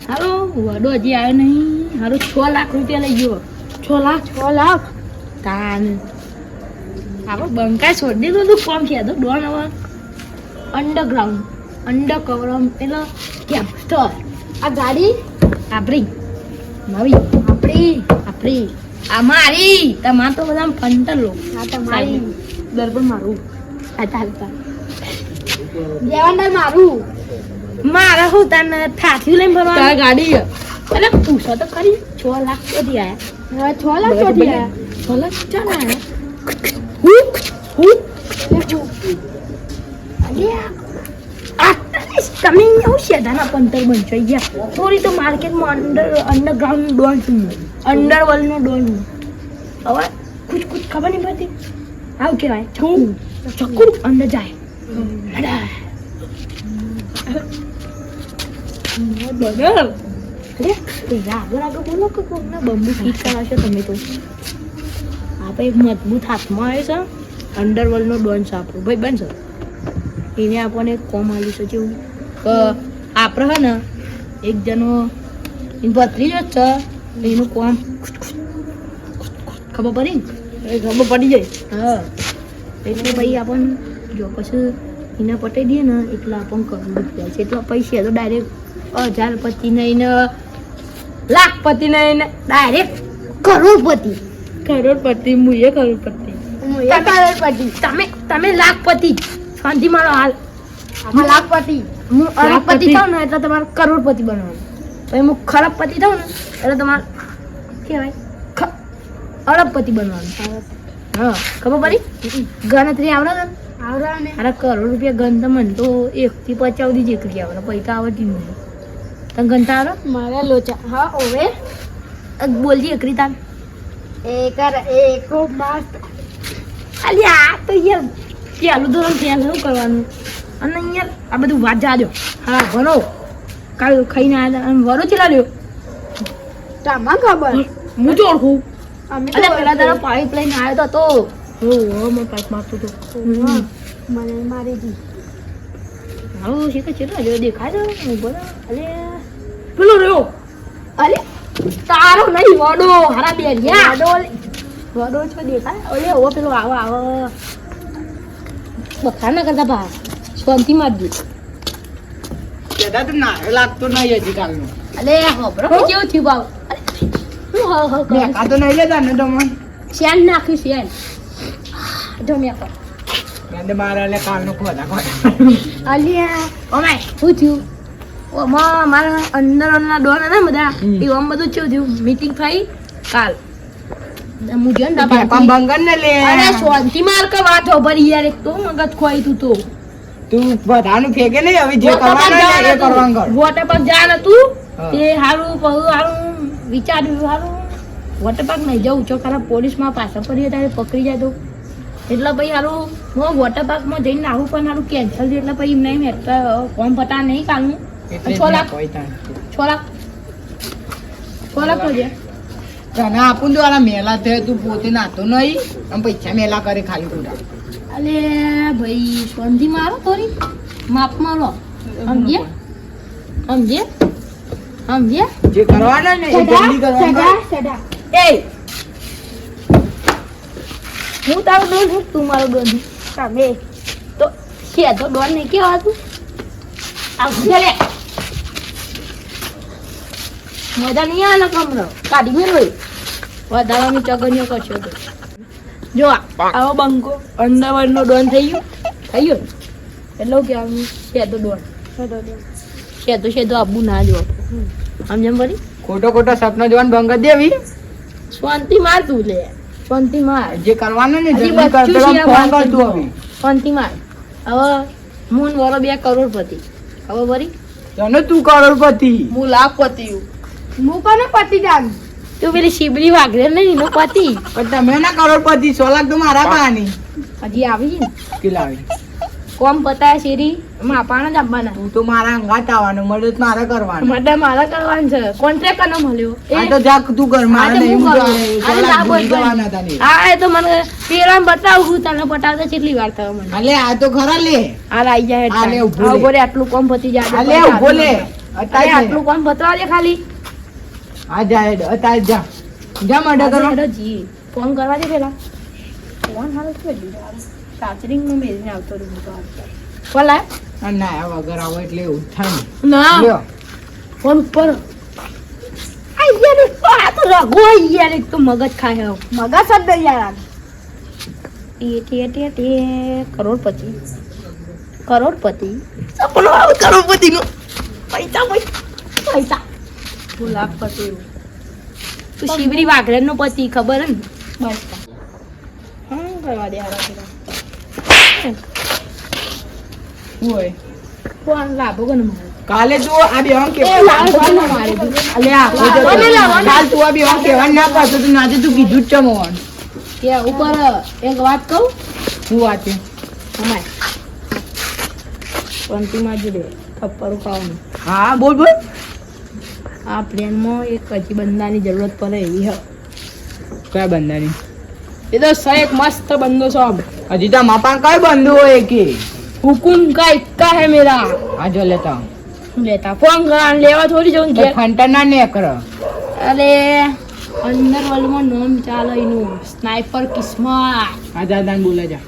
હાલો વડો હજી આવ્યો નહીં. હારું 6 લાખ રૂપિયા લઈ ગયો. 6 લાખ તાન આપણે બંકા છોડી દીધું તું કોમ છે તો ડોન હવે અંડરગ્રાઉન્ડ અંડરકવર પેલો કેપ્સ્ટર આ ગાડી આપણી નવી આપણી આ મારી તમાર તો બધા ફંટર લો આ તમારી દરબાર મારું આ ચાલતા દેવાંડર મારું મારા હું તને થાથી લઈને ભરવા તાર ગાડી એટલે પૂછો તો ખરી 6 લાખ સુધી આયા હવે 6 લાખ ચોથી આયા 6 લાખ ચાલ આયા તમે એવું શેધાના પંતર બનશો ગયા થોડી તો માર્કેટમાં અંડરગ્રાઉન્ડ ડોન છું અંડરવર્લ્ડનો ડોન હવે કુછ ખબર નહીં પડતી આવું કહેવાય ચક્કુ અંદર જાય આગળ બોલો કે કોકના બંબુ ફીટ કરાવશો તમે તો આપણે એક મજબૂત હાથમાં આવે છે અંડરવર્લ્ડનો ડોન છે આપણો ભાઈ બનશે એને આપણને કોમ આલ્યું છે કેવું કે આપણે હે ને એક જણો એની ભત્રીજો જ છે એનું કોમ ખબર પડી ને ખબર પડી જાય હા એટલે ભાઈ આપણને જો પછી એને પટાઈ દઈએ ને એટલે આપણને કરવું જાય છે એટલા પૈસા તો ડાયરેક્ટ 1000 નહીં લાખપતિ નહીં ડાયરેક્ટ કરોડપતિ મુએ કરોડપતિ તમે લાખપતિ શાંતિ મારો હાલ આમાં લાખપતિ હું અરબપતિ થાઉં ને એટલે તમારે કરોડપતિ બનવાનું પછી હું ખરબપતિ થાઉં ને એટલે તમારે કહેવાય અરબપતિ બનવાનું હા ખબર પડી ગણતરી આવડે ને આવરા ને અરે કરોડ રૂપિયા ગણતા મને તો 1 થી 50 સુધી જેટલી આવડે પૈસા આવડતી નહીં તને ગણતા આવડે મારા લોચા હા ઓવે બોલજી એકરી તાન એકો મસ્ત અલ્યા આ તો યાર પહેલું ધોરણ પહેલું શું કરવાનું અને યાર આ બધું વાત જાજો હા ભણો કાલ ખાઈને આવ્યા અને વરો ચલા લ્યો તમને ખબર હું તો ઓળખું અમે અરે પેલા તારો પાઇપ લઈને આવ્યો તો મેં પાઇપ મારતો હતો મને મારી દી મારું છે કે ચેટલા જો દેખાય છે હું બોલો અલે પેલો રહ્યો અલે તારો નહીં વડો હારા બે વડો છો દેખાય ઓલે ઓ પેલો આવો બખાર ના કરતા ભા શાંતિ મારજો કેદા તો ના લાગતો નહીં હજી કાલનું અલે હોબરો કેવું થયું બાવ હું હ આ તો નહીં લેતા ને તમે શેન નાખ્યું શેન જો મે કો ગાંડે મારા લે કાલનું ખોદા અલિયા ઓમાય શું થયું ઓ મારા અંદરના ડોન હતા બધા એ ઓમ બધું થયું મીટિંગ થઈ કાલ મુજન પણ બંગન ને લે અરે શાંતિ માર કે વાતો ભરી યાર એક તો મગજ ખોઈ તું તો તું બધાનું ફેંકે નહીં હવે જે કરવાનું હોય ને એ કરવાનું કર વોટર પાર્ક જા તું તે હારું બહુ હારું વિચાર્યું હારું વોટર પાર્ક નહીં જવું છો ખરા પોલીસમાં પાછા પડી ત્યારે પકડી જાય તો એટલે પછી હારું હું વોટર પાર્કમાં જઈને આવું પણ હારું કેન્સલ થયું એટલે પછી એમ નહીં કોમ પતા નહીં કાલનું 6 લાખ 6 લાખ તો છે તને આપું દ્વારા મેલા થયો તું પોતે નાતો નહીં આમ પૈસા મેલા કરે ખાલી ખોટા અલે ભાઈ શાંતિ મારો થોડી માપમાં લો સમજે જે કરવાના ને એ જલ્દી કરવાનું સડા એ હું તારો ડોન છું તું મારો ડોન તમે તો છે તો ડોન નહીં કેવા તું ચાલે મજા નહીં આવે ને કમરો કાઢી મેળવો વધારાની ચગણીઓ કરશો તો જો આવો બંકો અંડરવર્લ્ડનો ડોન થઈ ગયો એટલે કે આમ છે તો ડોન છે તો આબુ ના જો સમજમ પડી ખોટો સપનો જોવાનું બંગત દેવી શાંતિ માર તું લે શાંતિ માર જે કરવાનું ને હજી જલ્દી કર બચ્ચું પેલા ફોન કર તું હવે શાંતિ માર હવે હું વરો 2 કરોડપતિ ખબર પડી તને તું કરોડપતિ હું લાખપતિ હું કોને પતિ જાન તું પેલી શિબરી વાઘરે નહીં એનો પતિ પણ તમે ના કરોડપતિ 100 લાખ તો મારા પાની હજી આવી છે ને કેટલા આવી કોમ પતાય શેરી માપાના જ આપવાના તું તો મારા અંગાત આવવાનું મદદ મારે કરવાનું માટે મારા કરવાનું છે કોન્ટ્રાક્ટ કનો મળ્યો આ તો જા તું કર મારે આ તો નહીં હું હું કરું. આ તો ના બોલ જવાના હતા ને હા એ તો મને પેલા બતાવું હું તને પટાવતા કેટલી વાર થયો મને અલે આ તો ખરા લે હાલ આઈ જાય હાલે, ઊભો રે. આવો રે આટલું કોમ પતી જાય અલે ઉભો લે અત્યારે જ આટલું કામ બતાવા દે ખાલી આ જા હેડ અત્યારે જ જા જા મર્ડર કરવા હેડો જી ફોન કરવા દે પેલા ફોન હાલ શું ચાર્જિંગમાં મેળવીને આવતો રહ્યો તો ફોન લાય આ ના આ વગર આવો એટલે એવું જ થાય ને. ના લ્યો ફોન ઉપર આ યાર આ તો રગો યાર એક તો મગજ ખાય હવે. મગજ જ નહીં યાર તે કરોડપતિ સપનો આવે કરોડપતિનો પૈસા પૈસા લાખપતિ તું શિવરી વાઘરેનો પતિ ખબર હે ને બસ હા કરવા દે હારા પેલા શું હોય ફોન લાભો કોને મારે કાલે જો આ બે આમ કે ફોન મારે તું અલ્યા કાલ તું આ બે આમ કહેવાનું ના પાડતો તું નાજે તું કીધું જ ચમવાનું કે ઉપર એક વાત કહું શું વાત છે અમાય પંક્તિમાં જ દે થપ્પડું ખાવાનું હા બોલ બોલ આ પ્લેનમાં એક હજી બંદાની જરૂરત પડે એવી હ કયા બંદાની એ તો એક મસ્ત બંદો સબ હજી તો માપા કઈ બંધુ હોય કે હુકુમ કા ઇક્કા હે મેરા આ જો લેતા લેતા ફોન કરા લેવા થોડી જવું ઘેર ફંટા ના ને કર અરે અંદર વાળમાં નામ ચાલે એનું સ્નાઈપર કિસ્મત આ દાદા બોલે જા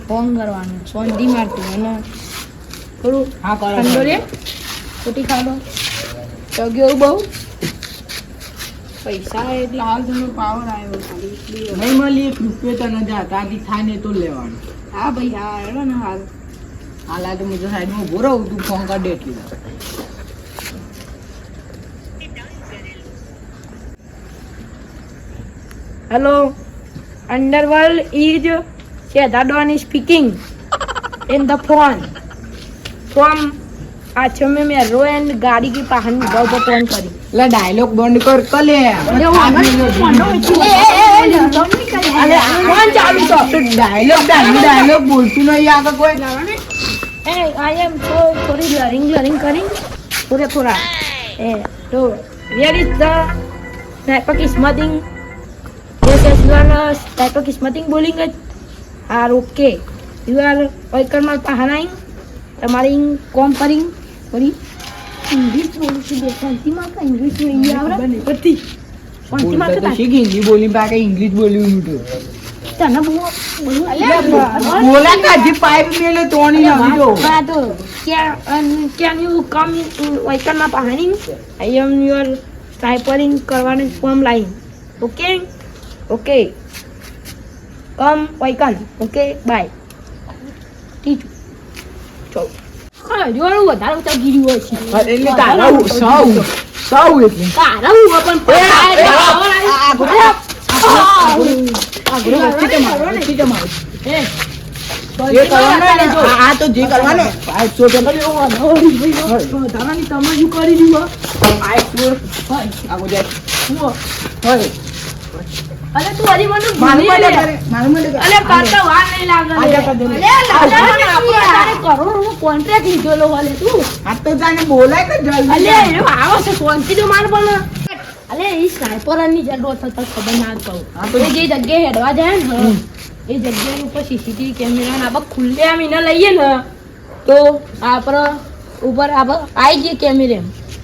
ફોન કરવાનું સોંધી મારતું અને થોડું હા કરો ઠંડો રે ખોટી ખાડો ચગ્યો બહુ પૈસા એટલે હાલ તમને પાવર આવ્યો ખાલી એટલી નહીં મળી 1 રૂપિયો તો ન જા તાજી થાય ને તો લેવાનું હા ભાઈ હા હેડો ને હાલ હાલ આ તો હું તો સાઈડમાં ઉભો રહું તું ફોન કર દે એટલી વાર. Hello, Underworld is Shehzadon is speaking in the phone from अच्छा मैं रो एंड गाड़ी की पाहन गाँव पर फोन करी એટલે ડાયલોગ બંધ કર કલે अरे फोन चालू तो ડાયલોગ બોલતું નહીં આગળ કોઈ ए आई एम so थोड़ी लरिंग करिंग थोड़ा ए तो where is the sniper kismating yes you are sniper kismating bowling are okay you are oiker mal pahanaing તમારી કોમ કરી ઇંગ્લિશ બોલું છું બે શાંતિમાં કા ઇંગ્લિશ બોલી આવડે બધી શાંતિમાં બોલતા તો કા શીખ હિન્દી બોલી પાકે ઇંગ્લિશ બોલ્યું મીઠું તને બોલું બોલા કા જે પાઇપ મેલે તોણી ના જો હા તો can you come oiker mal pahanaing I am your snipering કરવાનું form line okay come oiker okay bye ટીચુ ચલો હા જોરું વધારે ઉતા ગીરી હોય છે એટલે તારા સૌ એટલે તારા હું પણ વચ્ચે તમારું જે કરવાનું ને આ તો જે કરવાનું આ ચોટ તારાની તમારું કરી દીધું આ ચોટ આ ગોજા હોય અરે તું હજી મને મારું ભૂલી માટે લે. કરે મારું માટે કરે અરે કરતા વાર નહીં લાગે આજે કર દે. આપણે તારે કરોડનો કોન્ટ્રાક્ટ લીધેલો વાલે તું આ તો જાને બોલાય કે જલ્દી અલે એ આવો છે શાંતિ તો માર પણ અલે એ સ્નાઈપરની જરૂરત હતો ખબર ના કહું હા તો- એ જે જગ્યાએ હેડવા જાય ને એ જગ્યાએ ઉપર સીસીટીવી કેમેરા ને આપણે ખુલ્લે આમ એને લઈએ ને તો આપણે ઉપર આપણે આવી જઈએ કેમેરે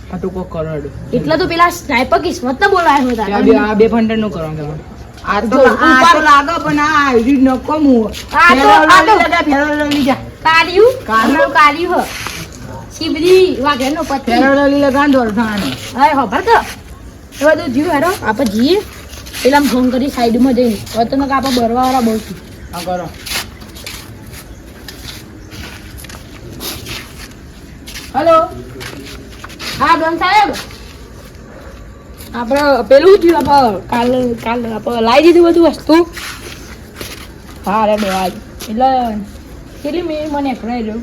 આ તો કો કરોડ એટલે તો પેલા સ્નાઈપર કિસ્મત ને બોલાયો હતા આ બે ફંડર નો કરવાનું તમે આ તો જો, આ ઉપર- તો લાગે પણ આ આઈડી ન કમુ આ તો- ફેરો લઈ જા કાળિયું કાળિયું હ શિવરી વાઘેરનો પતિ ફેરો લઈ લગાન દોર થાને હવે ખબર તો એ બધું જીવ હેડો આપણે જઈએ પેલા ફોન કરી સાઈડમાં જઈને હવે તો આપણે બરવાવાળા બહુ છું આ કરો હલો હા ડોન સાહેબ આપણે પેલું થયું આપણે કાલ આપણે લાવી દીધું બધું વસ્તુ હા રે આજ એટલે કેટલી મિનિટ મને એકરાઈ રહ્યું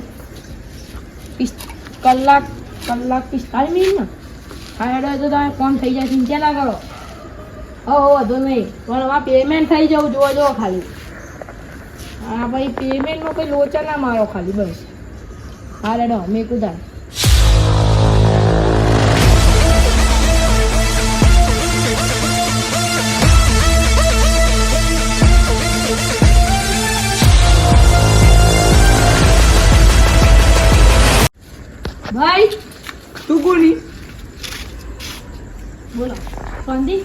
કલાક 45 મિનિટ ને હા એટલે તો તમે ફોન થઈ જાય ચિંતા ના કરો વધુ નહીં પણ આમાં પેમેન્ટ થઈ જવું જોવો ખાલી હા ભાઈ પેમેન્ટનો કોઈ લોચા ના મારો ખાલી બસ હા રેડો મેં કુદા ભાઈ તું કોની બોલો શાંતિ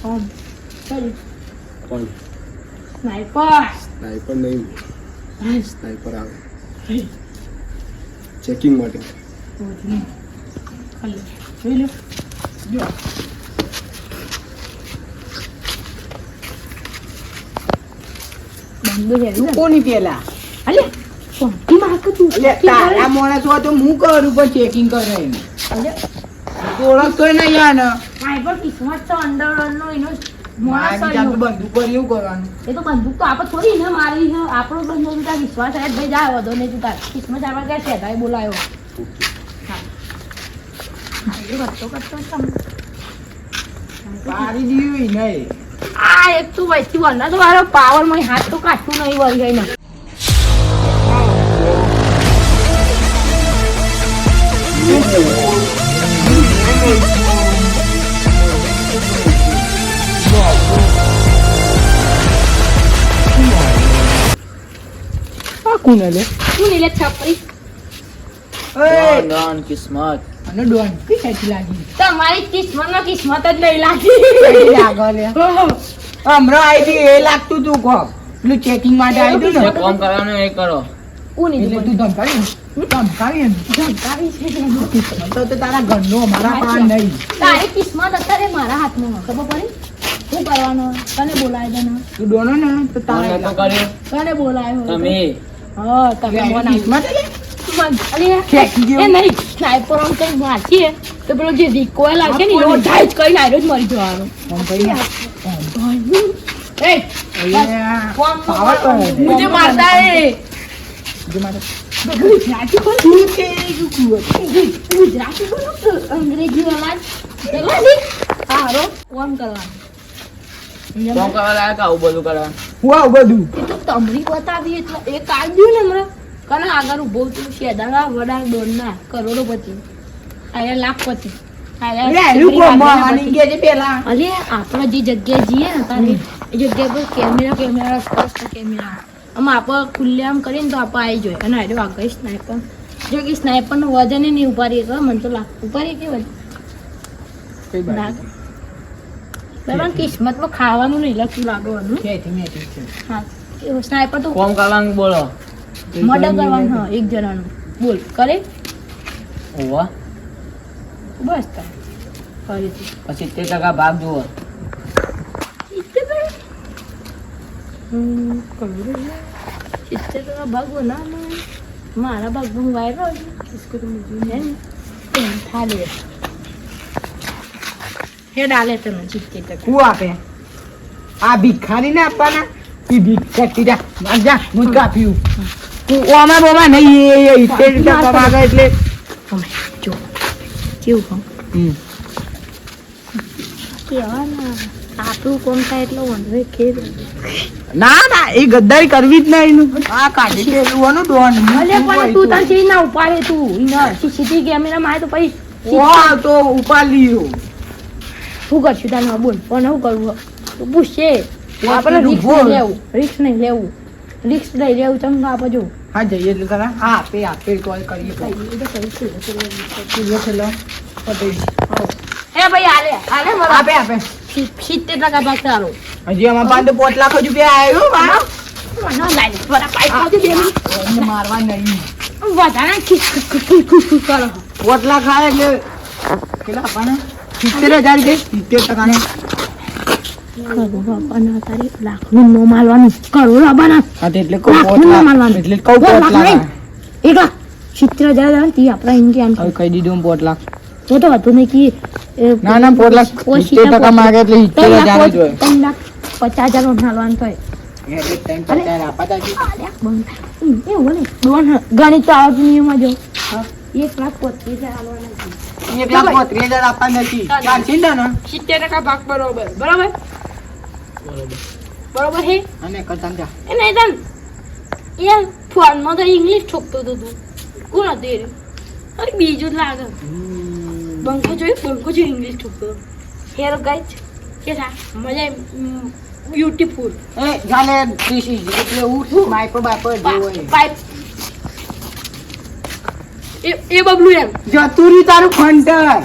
કોણ ચલી કોણ સ્નાઈપર સ્નાઈપર નહીં હા સ્નાઈપર આવે ચેકિંગ માટે ખાલી જોઈ લો જો બંદો છે તું કોની પેલા અલે શાંતિ માં તું એટલે તારા માણસ હોય તો હું કરું પણ ચેકિંગ કરે એને. અલે તું ઓળખતોય નહીં યાર ને. સ્નાઈપર કિસ્મત છે અંડરનો એનો મારી મોણસ જાતે બંદૂક પર એવું કરવાનું. એ તો બંદૂક તો આપણે થોડી ને મારી છે આપણો બંદૂક તાર વિશ્વાસ છે ભાઈ જાય વધો નહીં તું તાર કિસ્મત આપણે ક્યાં છે તારે બોલાયો હા એ કરતો તમે પાડી દીધું ઈ નહીં. આ એક તું વૈથી વરના તો મારો પાવર માં હાથ તો કાઢતું નહીં વળી ગઈ ને આ કોણ લે? તું નીલે છપરી ઓય, ડોન કિસ્મત આનો ડોન કઈ સાચી લાગી? તમારી કિસ્મત નો કિસ્મત જ નહીં લાગી કઈ લાગો લે? હમણાં આવી હતી એ લાગતું તું કહો. પેલું ચેકિંગ માટે આવી હતું જે ને કામ કરવાનું એ કરો. હું નહીં એટલે તું ધમકાવી ને? ધમકાવી એમ. ધમકાવી છે તો તારા ઘરનો અમારા પાન નહીં. તારી કિસ્મત અત્યારે મારા હાથમાં ખબર પડી શું કરવાનું તને બોલાય તને તું ડોનો ને તો કોણ નતો તારા કર્યો? તને બોલાય તમે. હા તમે મને કિસ્મત એટલે? ફેંકી દો. એ નહીં સ્નાઈપર આમ કઈ વાંચીએ તો પેલો જે રિકોઇલ આવશે ને એનો ઢાઈ જ કઈ લાયરો જ મરી જવાનો આમ કહીને. એ અહીંયા કોણ પાવર તો નથી. મુજે મારતા હે જે મારે ગુજરાતી બોલ તું તેરી કુકુ. ગુજરાતી બોલો કે અંગ્રેજી અવાજ અંગ્રેજી હારો કોણ કરવાનું કામ કરવા લાયક કે આવું બધું કરવાનું? હું આવું બધું. એ તો તમરી બતાવી એટલે એ કાઢ્યું ને હમણાં કને આગળ ઉભો તું શેદાના વડા દોડના કરોડોપતિ આયા લાખપતિ એટલે એનું કોમ આવવાની કે છે પેલા. અરે આપણે જે જગ્યાએ જઈએ ને તારે એ જગ્યા પર કેમેરા સ્પષ્ટ કેમેરા આમ આપણે ખુલ્લે આમ કરીને તો આપણે આવી જોઈએ અને આડો આગળ સ્નાઈપર જો કે સ્નાઈપરનું વજન ય નહીં ઉપાડીએ તો મને તો લાગ ઉપાડીએ કે વજન કઈ બાજુ? લાગે બરાબર કિસ્મતમાં ખાવાનું નહીં લખતું લાગવાનું છે છે, મેં છે, છે. હા એ સ્નાઈપર તો કામ કરવાનું બોલો. મર્ડર કરવાનું હા એક જણાનું બોલ કરે ઓવા બસ તાર ફરીથી પછી 70% ભાગ જુઓ. ભાગ બના મારા ભાગ હું વાયરો इसको तो मुझे है था ले हे डाले तो न चित्ते तक હું આપે? આ ભિખારી ને આપવાના? ઈ ભીખ કાઢી જા. માર જા, હું કાપ્યું. તું ઓમાં બોમાં નહીં, એ 70% કમાગે એટલે. અમે જો કેવું કહું હમ. કેવાના આપણું કોમ થાય એટલે વંદરે ખેર ના ના, એ ગદ્દારી કરવી જ નહીં એનું. આ કાઢી દેલું હોનું ડોન. અલે પણ તું તાર ચીજ ના ઉપાડે તું ઇના સીસીટીવી કેમેરા માં તો પછી વાહ, તો ઉપાડ લીયો. શું કરશું તારે બોલ પણ શું કરવું તું પૂછશે આપણે તું રિક્સ બોલ. નહીં લેવું રિક્સ નહીં લેવું રિક્સ લઈ લેવું ચમ આપો જો હા, જઈએ એટલે ખરા. હા, આપે કોલ કરીએ તો. ચૂલો છેલ્લો પતાઈ. એ ભાઈ આલે આલે મારા આપે આપે. 70% ભાગ તારો હજી આમાં 5 લાખ રૂપિયા આવ્યો બા. મને લાઈ બરા પાઈ ખાતી દે એને મારવા નહીં. વધારે ખુશ કરો 5 લાખ આવે એટલે કેટલા આપવાના? 70,000 કે 70%? કરોડ આપવાના તારી લાખનું નો માલવાનું કરોડ આપવાના હા, તો એટલે લાખનું નો માલવાનું એટલે કહું 5 લાખ નહીં 1 લાખ 70,000 આવે તી આપણા ઇન્ડિયા આમ હવે કહી દીધું 5 લાખ. તો તો હતું નહીં કે ના ના, 5 લાખ 70% માંગે એટલે 70,000 જ હોય. 3,50,000 માલવાનું થાય એટલે 3,50,000 આપતા જ. એવું ને ગણિત તો આવતું નિયમમાં જો 1,35,000 આવવાના છે 1,35,000 આપવા નથી. ચાલશે ને ને? 70% ભાગ બરોબર બરાબર બરોબર હે અને કરતા જા. એ નહીં તન યાર ફોનમાં તો ઇંગ્લિશ ઠોકતો હતો તું કોણ હતું એ અરે બીજું જ લાગે બંકો જોયું ઇંગ્લિશ ઠોકતો હેર ગાઈચ કે થા મજા બ્યુટીફુલ એ જાને 30 એટલે હું માઇક્રો બાઈપર જેવો હોય. પાઇપ એ બબલું એમ જતું રહ્યું તારું ફંટર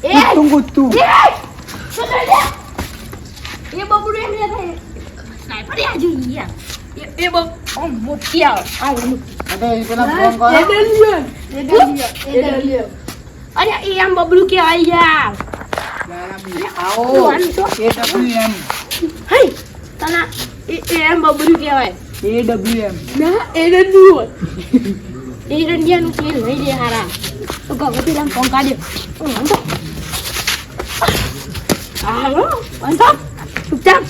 એ ગુત્તું ગુત્તું એ બબલું એમ લે થાય સ્નાઈપર આ જોઈ યાર એ બબ ઓમ મોટી આવે અરે એ પેલા ફોન કરો અરે એ આમ બબલું કે આઈ યાર આવો આમ તો AWM હઈ તના એ એમ બબલું કહેવાય AWM ના એ રંડિયો એ રંડિયાનું તેલ લઈ લે હારા તો ગમે પેલા ફોન કાઢ્યો હાલો બંધ ચૂપચાપ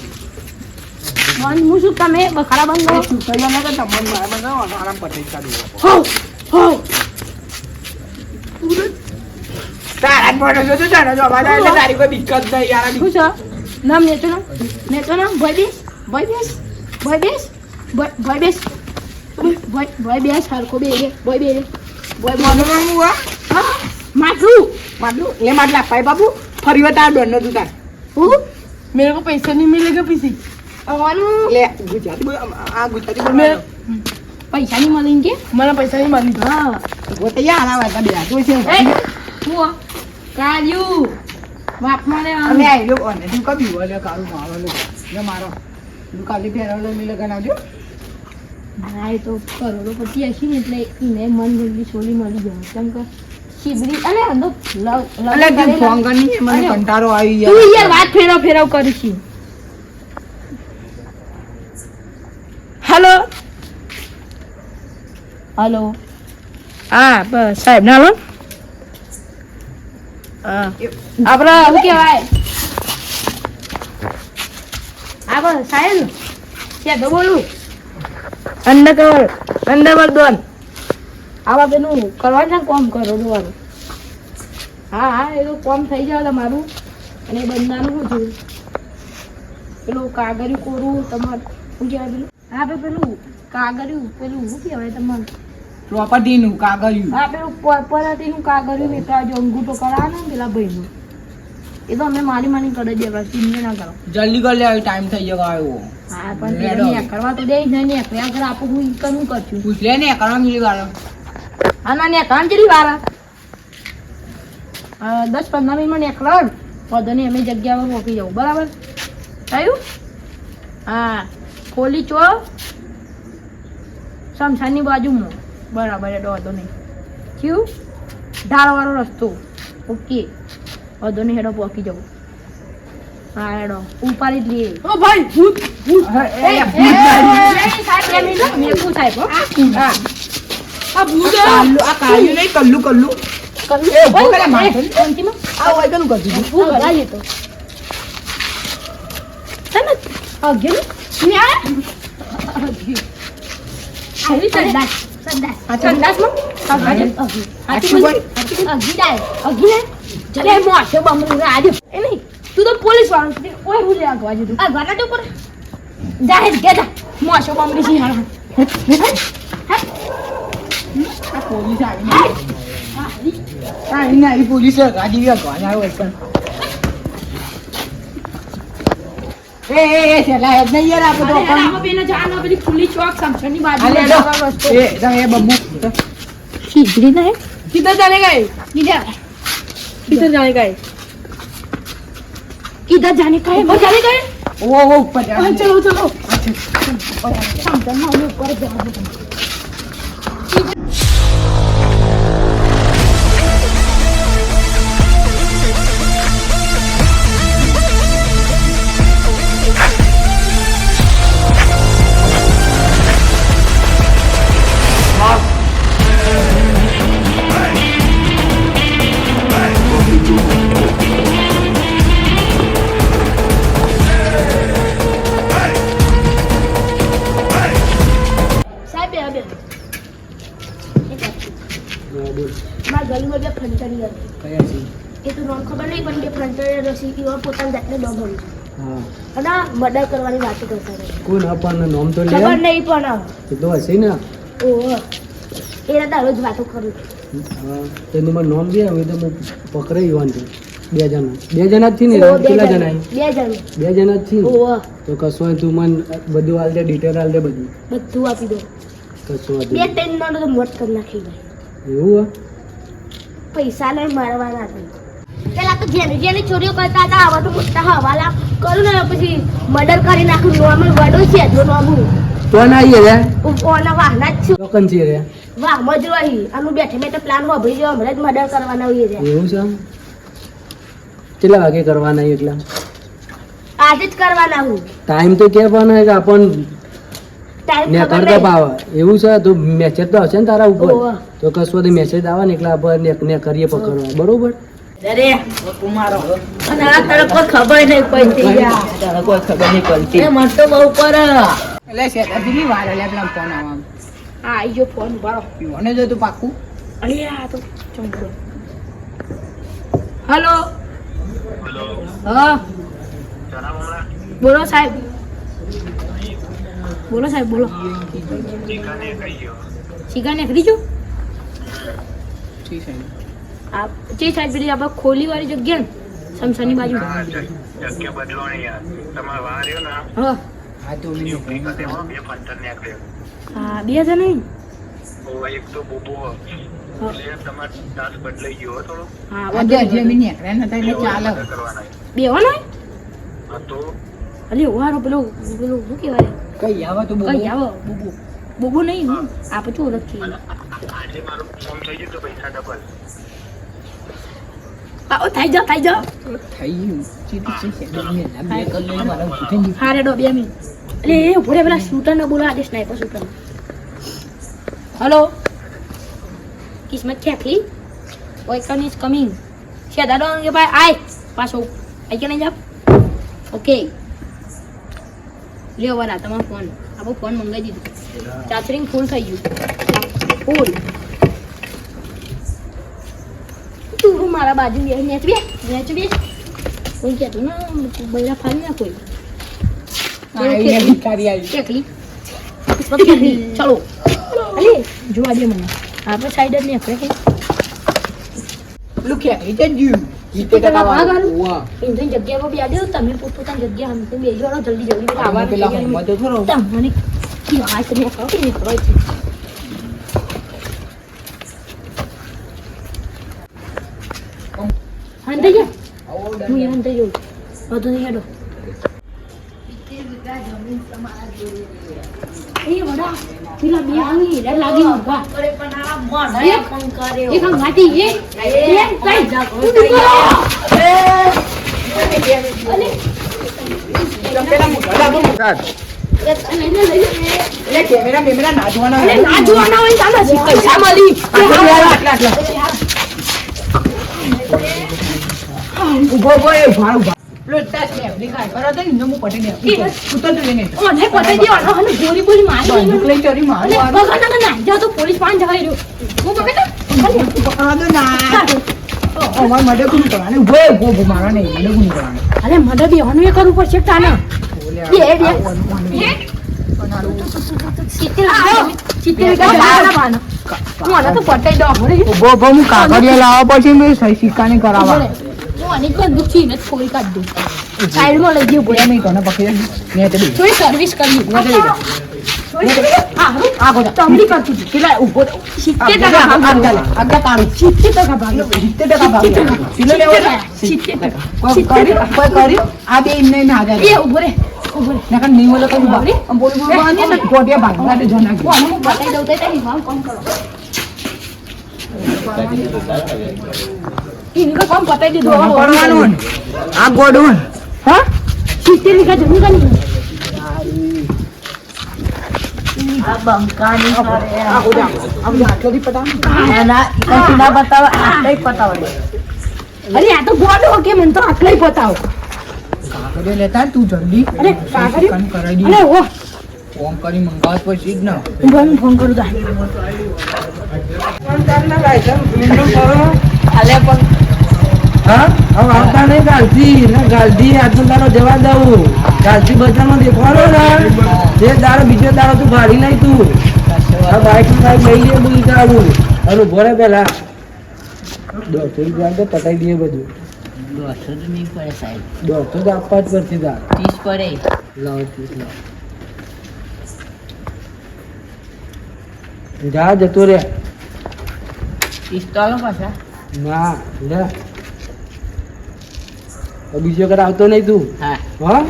મન મુસુ તમે બખાડા બંધ કરો શું કહીએ ને કે તમને મારે બનાવો આરામ પટેલ કાઢું હો હો તારા મોટો જો તારા જો બાદા એટલે તારી કોઈ દિક્કત નહીં યાર શું છે નામ નેતો નામ ભાઈ બેસ ભાઈ બેસ હરકો બે ભાઈ મનમાં હું હા માટલું માટલું લે માટલા પાઈ બાબુ ફરી વાર તાર દોડ નતું તાર હું मेरे को पैसे नहीं मिलेगा पीसी આવવાનું લે ગુજરાતી બોલ આ ગુજરાતી બોલ મેં- પૈસા નહીં મળે કે મને पैसा नहीं मांगी હા वो तो यार आवा का बेटा कोई से એ હું કાલ્યું બાપમાં રે અમે આઈ લો અને તું કબી બોલે કારું મારો લો લે મારો તું કાલી ફેરવલો મે લગન આવજો ના એ તો કરોડોપતિ હશે ને એટલે એને મન જલ્દી છોડી મળી જાય કેમ કે શિબરી અલે અંદો અલે તું ફોન કરી મને કંટાળો આવી તું યાર યાર વાત ફેરવ કરીશ હેલો હેલો હા બસ સાહેબ ના લો હા આપણે શું કહેવાય હા બસ સાહેબ ક્યાં તો બોલું અંડરવર દોન આવા પેલું કરવાનું છે ને કોમ કરો દોવાનું હા હા એ તો કોમ થઈ જાય તમારું અને બંધાનું શું થયું પેલું કાગળિયું કોરું તમારે શું કહેવાય પેલું હા પેલું કાગળિયું પેલું શું કહેવાય તમારે પ્રોપર્ટી નું કાગળિયું હા પેલું પરાતીનું કાગળિયું વેચવા જો અંગૂઠો કરાવે ને પેલા ભાઈનું એ તો અમે મારી કરી દેવા ચીમને ના કરો જલ્દી કરી લે ટાઈમ થઈ ગયો આવ્યો હા પણ રેડો. પેલા કરવા તો દે જ નહીં ને આગળ આપું હું ઈકનું કરશું પૂછ લે ને કરવા મિલી વાળો હા ના ને કામ ચડી વાળા 10-15 મિનિટમાં નીકળો વધુ નહીં અમે જગ્યા પર મોકલી જવું બરાબર થયું હા ખોલી ચો શમશાનની બાજુમાં બરાબર એટલે વધુ નહીં થયું ઢાળવાળો રસ્તો ઓકે વધુ નહીં હેડો પહોંચી જવું હા હેડો ઉપાડી જ લઈએ ओ भाई भूत भूत આ કાળિયું નહીં કલ્લું કલ્લું એ ઉભો કરે માથે આ હોય કનું કરતી તું તું તો પોલીસ વાળો છે ઓય હું લેવા ગવા જતું આ ગાડા ઉપર જાહેર ગેડા મોશો બમડી છે હારા આ પોલીસ આવી ના એ પોલીસ ગાડી ગવાન આવ્યો પણ એ છેલા હેડ નહીં યાર આપો તો પણ આમાં બેને જાન પેલી ખુલ્લી ચોક સમસની બાજુ હાલે લો એ એ બમ્મુ શીગડી ના किधर जाने का है किधर किधर जाने का है किधर जाने का है वो जाने का है ઓ ઉપર જા हाँ, चलो चलो समझन में ऊपर जाने का મારા ગલીમાં બે ફ્રન્ટરી હતી કયા છે એ તો નામ ખબર નહીં પણ બે ફ્રન્ટરી રસી એવા પોતાની જાતને ડબલ હા અને મર્ડર કરવાની વાતો કરતા હતા કોણ આપણને નામ તો લે ખબર નહીં પણ એ તો હશે ને ઓહો એ હતા રોજ વાતો કરું હા તેનું મને નામ દે હવે તો હું પકડાઈ જવાનું છું બે જણા જ થી ને બે કેટલા જણ જણા બે જણા જ થી ને? ઓહો તો કશું હોય તું મને બધું હાલ દે ડિટેલ હાલ દે બધું બધું આપી દો કશું બે હતું ત્રણ નો તો મોટ કરી નાખી ભાઈ એવું પૈસા લઈને મારવાના હતા. પેલા તો જેની જેની ચોરીઓ કરતા હતા આવા તો મોટા હવાલા કરું ને પછી મર્ડર કરી નાખું. નોર્મલ વડો છે જો નોમું કોણ આવીએ રે ઓના વાહના જ છું. ચોકન છે રે વાહ મજરોહી આનું બેઠે બેઠે પ્લાન હો ભાઈ જો હમણાં જ મર્ડર કરવાના હોઈએ છે. એવું છે કેટલા વાગે કરવાના એટલા આજે જ કરવાના હું. ટાઈમ તો કે પણ કે આપણ ટાઈમ ને ખબર કરતા નહીં. પાવા એવું છે તો મેસેજ તો હશે ને તારા ઉપર ઓવા. તો કશો તો મેસેજ આવે ને એટલે આપણે ને કરીએ પકડવા બરોબર અરે કુમારો અને આ તડકો ખબર નહીં પડતી યાર. તારે કોઈ ખબર નહીં પડતી. એ મન તો બહુ પર એટલે શેતાજીની વાર એટલે પેલા ફોન આવવા આ આઈ ગયો ફોન ઉભારો. પીવાને જો તું પાકું અરે આ તો ચંપલો. હેલો હા બોલો સાહેબ. બોલો સાહેબ બોલો. શિકાર નીકળી છું આપ જે સાહેબ પેલી આપણે ખોલી વાળી જગ્યા ને સમસાની બાજુ. હા હા તો હા 2 જણ નહીં. હા આજે હજી અમે નીકળ્યા નતા એટલે ચાલે બેવાનો અલે વારો પેલો પેલો શું કહેવાય કઈ આવે તો કઈ આવો બુબુ બુબુ નહીં હું આપણે શું ઓળખીએ. આવો થઈ જાઓ થઈ ગયું ચીટી છે શેતાજી બે કલાક મારા ઉઠી ગયું હા રેડો 2 મિનિટ. અલે એ ઉભો રે પેલા શૂટર ને બોલા આદેશ સ્નાઈપર શૂટર. હેલો કિસ્મત ખેખલી ઓય કન ઇઝ કમિંગ છે દાદો કે ભાઈ આય પાછો આઈ કે નહીં જાપ ઓકે લ્યો વાલા તમારો ફોન આપણો ફોન મંગાવી દીધો. ચાર્જિંગ ફૂલ થઈ ગયું ફૂલ. તું મારા બાજુ મેચ બે કોઈ કહેતું ના બૈરા ફાડી ના કોઈ આ ભિખારી આવી કેકલી ચલો અલે જોવા દે મને આપણે સાઈડ જ નહીં આપણે પેલું ખેંચી જ ગયું 70% વાળું. વાહ એની જગ્યા પર બેસી જાઓ તમે પોતપોતાની જગ્યા અમે બેસી જાઓ જલ્દી જલ્દી આવા પેલા હોમમાં તો થોડો તમને કી આ તમે કરો કે નહીં કરો છે હંતે જા હું હંતે જો બધું નહીં હેડો એ વડા પેલા બે આવી રે લાગી ઉભા એક ગાડી એ કઈ એટલે કેમેરા બેમેરા નાચવાના અરે ના જોવાના હોય ચાલો પૈસા મળી ઉભો ઉભો એ ભાળ ઉભા પેલો તાસ ને અફ્રિકા કરો તો ઇન્દો હું પટી દે ઉતર તો લેને ઓને પટાઈ દેવાનો અને ગોળી બોલી મારી બંદૂક લઈ ચોરી અને મારવા બગાના ના જાવ તો પોલીસ પાન જવાઈ રહ્યો હું પકડો પકડવા દો ના અમાર મડે કોણ કરવાને ઉભો ઉભો મારવા નહીં મડે કોણ કરવાને અરે મદદ દેવાનું એ કરવું પડશે તાને બે મને તો પટાઈ દો ઉભો ઉભો હું કાગળિયા લાવવા પછી મેં સિક્કાને કરાવવા હું અનેક બંદૂક થી ને થોડી કાઢ દઉં સાઈડમાં લઈ જવું પડે મેં કોને પકડી ને તે બી થોડી સર્વિસ કરવી આ બધા તમડી કરતી હતી પેલા ઉભો 70% આગળ કાઢો 70% ભાગ 70% ભાગ કિલો લેવો 70% કોઈ કરી આ બે ઇન્ને ના હાજર એ ઉભો રે નકર નહીં બોલે તો ઉભા આમ બોલ બોલ બાંધી ને ગોટિયા ભાગવા દે જના હું આને હું બતાઈ દઉં તો તઈ કામ કરો ઇનકો કામ બતાઈ દીધું કરવાનું આ ગોડું હા 70% જમીન કાની આ બંકાની કરે આ ગોડા આમ આટલોથી પટાવ ના ના બતાવ આટલે પતાવ અરે આ તો ગોડો કે મને તો આટલે પતાવ કાગળિયા લેતા તું જલ્દી અરે કાગળિયો કામ કરાવી અરે દે ઓ ફોન કરી મંગાવત પછી જ ના ફોન કરું તા ફોન કર ના લાયસન્સ વિન્ડો કરો આલે પણ હા હવે આવતા નહીં ગાલથી ને ગાલથી આજનો દાડો જવા દઉં ગાલથી બજારમાં દેખવાનો ને જે દાડો બીજો દાડો તું ગાડી નહીં તું આ બાઈક લઈ જઈએ બધું ચાલું અરે ભરે પેલા 200 રૂપિયા તો પટાઈ દઈએ બધું 200 તો નહીં પડે સાહેબ 200 તો આપવા જ પડતી તાર 30 પડે લાવ 30 લાવ જા જતો રે 30 તો આલો પાછા ના લે તો બીજો વખત આવતો નહીં તું હા હા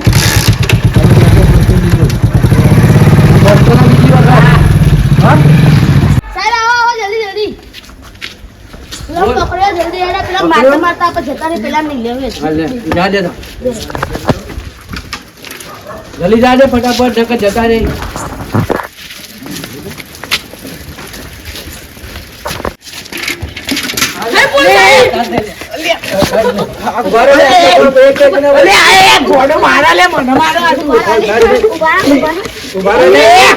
કરતો ના બીજી વખત હા સાહેબ આવો આવો જલ્દી જલ્દી પેલા બોલ. પકડ્યો જલ્દી એને પેલા પકડ્યો? મારતા મારતા આપણે જતા રહે પેલા નહીં લેવે હા, લે જા દે તો જલ્દી જા દે ફટાફટ નકર જતા નહીં ઘોડો મારા લે મને મારા ઉભા રહો, ઉભા રહો.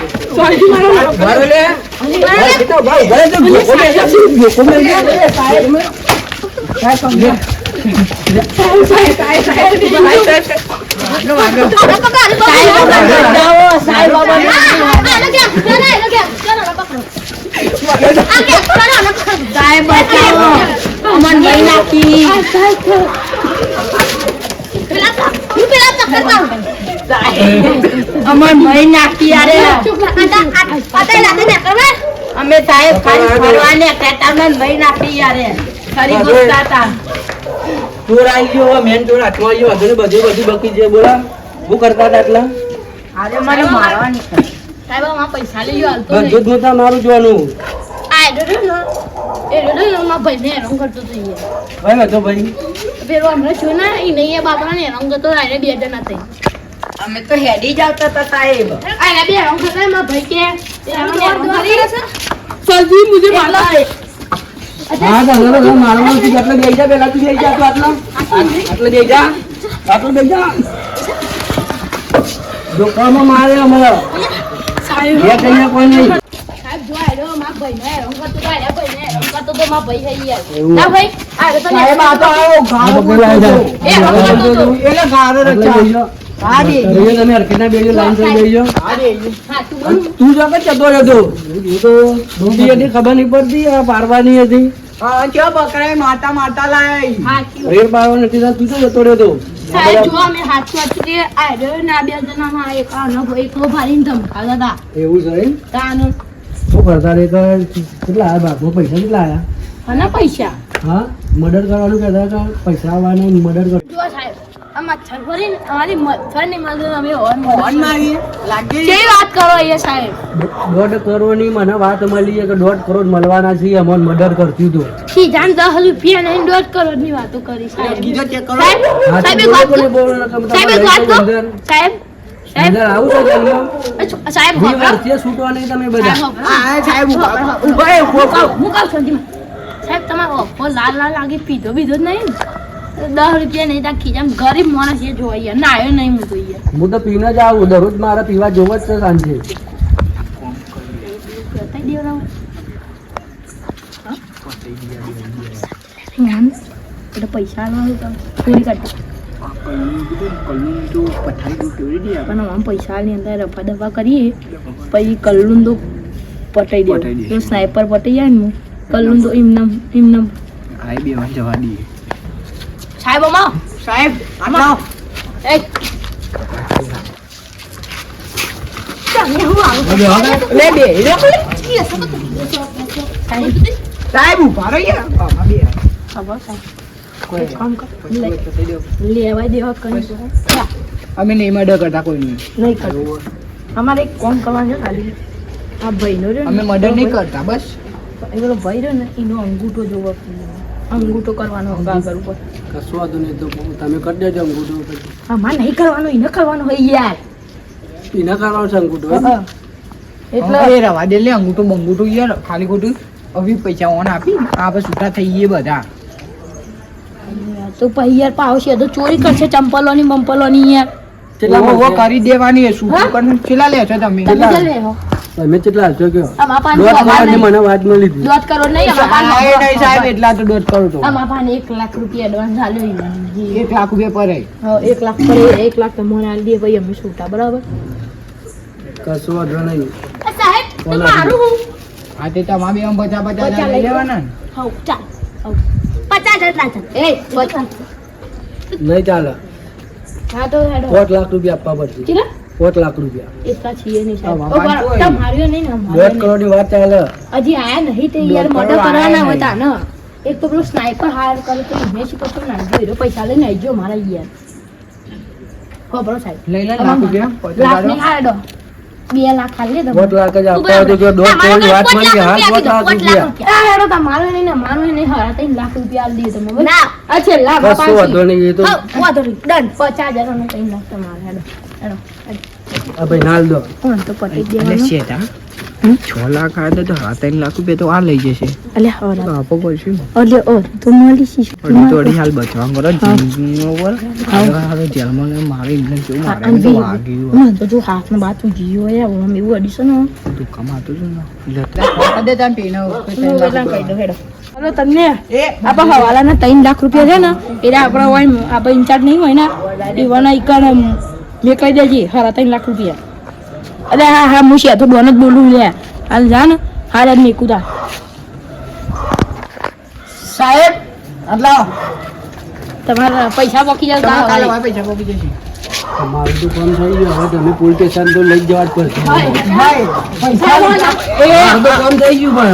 સાહેબ બચાવો અમન ભાઈ નાખી અમન ભાઈ નાખી યાર અમે સાહેબ ખાલી ફરવાને કહેતા અમન ભાઈ નાખી યાર ખરી ગુસ્સા હતા ચોર આવી ગયો હવે મેન ચોર હાથમાં આવ્યો હજુ બધું બકી છે બોલા શું કરતા હતા એટલા અરે મને મારવાની સાહેબ આમાં પૈસા લઈ ગયો હાલતો બધું જ નહોતા મારું જોવાનું આ ડરો ને એ ડરો ને મારા ભાઈને હેરાન કરતો હતો યાર ભાઈ હતો ભાઈ પેલો હમણાં છું ને એ નહીં એ બાપરાને હેરાન કરતો આને બે જણા થઈ અમે તો હેડી જ આવતા હતા સાહેબ આને બે હેરાન કરતા મારા ભાઈ કે હેરાન કરી સજી મુજે મારતા હે હા તો હવે મારવાનું તું આટલે બેસી જા પેલા તું બેસી જા તું આટલે બેસી જા આટલે બેસી જા દુકાનમાં મારે અમારા સાહેબ એ કહીને કોઈ નહીં સાહેબ જો આયો મારા ભાઈને હેરાન કરતો તો આને ભાઈને હેરાન કરતો તો મારા ભાઈ થઈ યાર એવું. ના ભાઈ આ તો સાહેબ આ તો આવો ગાળો પેલા બોલતો આવ્યા. હતો. એ હવે કરતો હતો. એટલે ગાળો આટલે રચ્યા બેસી જા. તમે હરખીના બેસી લાઈન થઈ બેસી જાઓ. હા તું બોલ તું જો કે જતો રહેતો એ તો ડૂબી હતી ખબર નહીં પડતી આ પારવાની હતી હા ક્યાં બકરાએ માતા માતા લાય હા કયો રેડ પાડવા નથી થતું, તું તો જતો રહેતો સાહેબ જો અમે હાથ કે આયો ના બે જણામાં એક આનો ભાઈ કો ભારીને ધમકાવતા હતા એવું છે એમ? તાનો શું કરતા રે કેટલા આવ્યા ભાગમાં પૈસા કેટલા આવ્યા અને પૈસા હા મર્ડર કરવાનું કહેતા હતા પૈસા આવવાના મર્ડર કર જો સાહેબ આ મચ્છર ભરીને અમારી મચ્છરની મદદ અમે હોર્ન ફોન મારી લાગી કેવી વાત કરો અહીંયા સાહેબ 1.5 કરોડની મને વાત મળી છે કે 1.5 કરોડ મળવાના છે અમને મર્ડર કરતું હતું ખીજાન 10 રૂપિયા નહીં 1.5 કરોડની વાતો કરી સાહેબ કીધો ચેક કરો સાહેબ હા, સાહેબ તું એક વાત બોલો, કહું? બોલો, નકર સાહેબ એક તમારે વાત કહું? અંદર સાહેબ સાહેબ આવું છે જેલમાં? સાહેબ વીસ હોભળો. વર્ષથી છૂટવા નહીં તમે બધા સાહેબ સાહેબ ઉભા હું કહું સંજીમાં સાહેબ તમારો ઓફો લાલ લાલ લાગી પીધો બીધો જ નહીં ને 10 રૂપિયા નહીં ત્યાં ખીજામ ગરીબ માણસ એ જોઈએ ના આવ્યો નહીં હું જોઈએ હું તો પીને જ આવું દરરોજ મારા પીવા જોવો જ છે સાંજે બતાવી દેવડાવો. હા? જ્ઞાન એટલે પૈસા આલવાનું તો ચોરી કરતા પણ આમ પૈસા ની અંદર રફા દફા કરીએ પછી કલ્લુન તો પટાઈ દે તો સ્નાઈપર પટાઈ જાય ને કલ્લુન તો એમનામ સાહેબ અમા સાહેબ આટલા એક તમે હું આવું લે બે સાહેબ સાહેબ ઉભા રહો યાર આમાં બે ખબર સાહેબ કોઈ કામ કર લેવાય દેવા કરી અમે નહીં મર્ડર કરતા કોઈ નહીં નહીં કરવું અમારે એક કામ કરવાનું છે ખાલી આ ભાઈનો રહ્યો અમે મર્ડર નહીં કરતા બસ એ પેલો ભાઈ રહ્યો ને એનો અંગૂઠો જોવો અંગૂઠો કરવાનો ગાગર ઉપર કશું વાંધો નહીં તો તમે કરી દેજો અંગૂઠો આમાં નહીં કરવાનો એને કરવાનો હોય યાર પીના કરવાનું છે અંગૂઠો એમ? એટલે એ રવા દે લે અંગૂઠું બંગૂઠું યાર ખાલી ખોટું હવે પૈસા ઓન આપી આપણે છૂટા થઈ ગઈએ બધા તો પછી યાર પાવશે તો ચોરી કરશે ચંપલોની બંપલોની યાર કેટલા ઓહો, મળશે? કરી દેવાની છે શું હા? પણ કેટલા લેશો તમે તમે ચાલ લેહો તમે કેટલા હશો કયો આમાં પાંચ દોઢ હજાર કરોડની નહીં. મને વાત મળી હતી 1.5 કરોડ નહીં આમાં હા, એ નહીં સાહેબ એટલા તો દોઢ કરું તો આમાં પાને 1 લાખ રૂપિયા એડવાન્સ આલ્યો ઈ. 1 લાખ રૂપિયા પર હે. હા 1 લાખ પર 1 લાખ તમને આલી દે ભાઈ અમે છૂટા બરાબર કશું વાંધો નહીં સાહેબ તો મારું હું હા તે તમારે બી આમ 50 પચાસ લઈ લઈ લેવાના ને હઉ ચાલ હઉ 50 જ લાખ એ 50 નહીં ચાલે હા તો હેડો 4 લાખ રૂપિયા આપવા પડશે કેટલા 4 લાખ રૂપિયા એટલા છીએ નહીં સાહેબ હા, વાંધો ઓ, નહીં. તમાર્યો નહીં ને 1.5 અમાર્યો નહીં. કરોડની વાત ચાલે હજી આયા નહીં તે યાર દોઢ મર્ડર કરોડ કરવાના આયા હતા ને એક તો પેલો સ્નાઈપર હાયર કરે તો એને શીખો તો નાખજો એનો પૈસા લઈને આવજો મારા યાર ખબર સાહેબ લઈ લે લાખ રૂપિયા લાખ નહીં હારે દો 2 લાખ ખાલી દો 5 લાખ જ આપતા હોય તો જો દોઢ કરોડ વાત મળી હાલ 5 લાખ રૂપિયા હેડો તમારો નહીં ને મારો નહીં હારા 3 લાખ રૂપિયા આલી દે તમે ના અચ્છા લાખ કશો વાંધો નહીં એ તો વાંધો નહીં ડન 50,000 નો 3 લાખ તમારે હેડો હેડો આ ભાઈ નાલ દો કોણ તો પટી એટલે દેવાનું શેઠા 6 લાખ આવે તો 3 લાખ રૂપિયા તો આ લઈ જશે અલ્યા ઓરા તો આપો પડશે ઓલે ઓ તો મોલી શીશ થોડી હાલ બચવા કરો જિંદગીનો પર હારો જેલમાં ને મારે ઇન્જન કેવું મારે તો વાગ્યું મને તો જો હાથમાં બાતું જીયો યાર ઓમ એવું અડીસો ને તું કમાતો છો ને દે તને પીનો એટલા કહી દો હેડો હલો તમને આપણા હવાલાના 3 લાખ રૂપિયા છે ને એટલે આપણા હોય આપણે ઇન્ચાર્જ નહીં હોય ને એવાના ઈકણ મેં કહી દેજે હારા 3 લાખ રૂપિયા અરે હા હા હું છે તો બોન જ બોલું લે હાલ જા ને હાલ જ નહીં કુદા સાહેબ આટલા તમારા પૈસા બાકી જાય તમારા કાલે હોય પૈસા પોકી જશે તમારું તો કામ થઈ ગયું હવે તમે પોલીસ સ્ટેશન તો લઈ જવા જ પડશે ભાઈ પૈસા મારું તો કામ થઈ ગયું પણ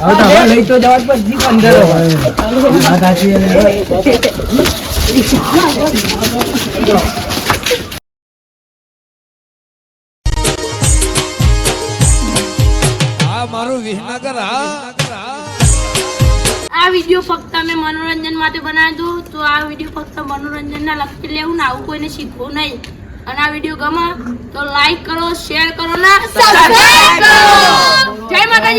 હવે તમે લઈ તો જવા જ પડશે અંદર વાત સાચી છે. આ વિડીયો ફક્ત અમે મનોરંજન માટે બનાવ્યો હતો તો આ વિડીયો ફક્ત મનોરંજનના લક્ષ્ય લેવું ને આવું કોઈને શીખવું નહીં અને આ વિડીયો ગમે તો લાઈક કરો શેર કરો ને સબસ્ક્રાઇબ કરો જય માતાજી.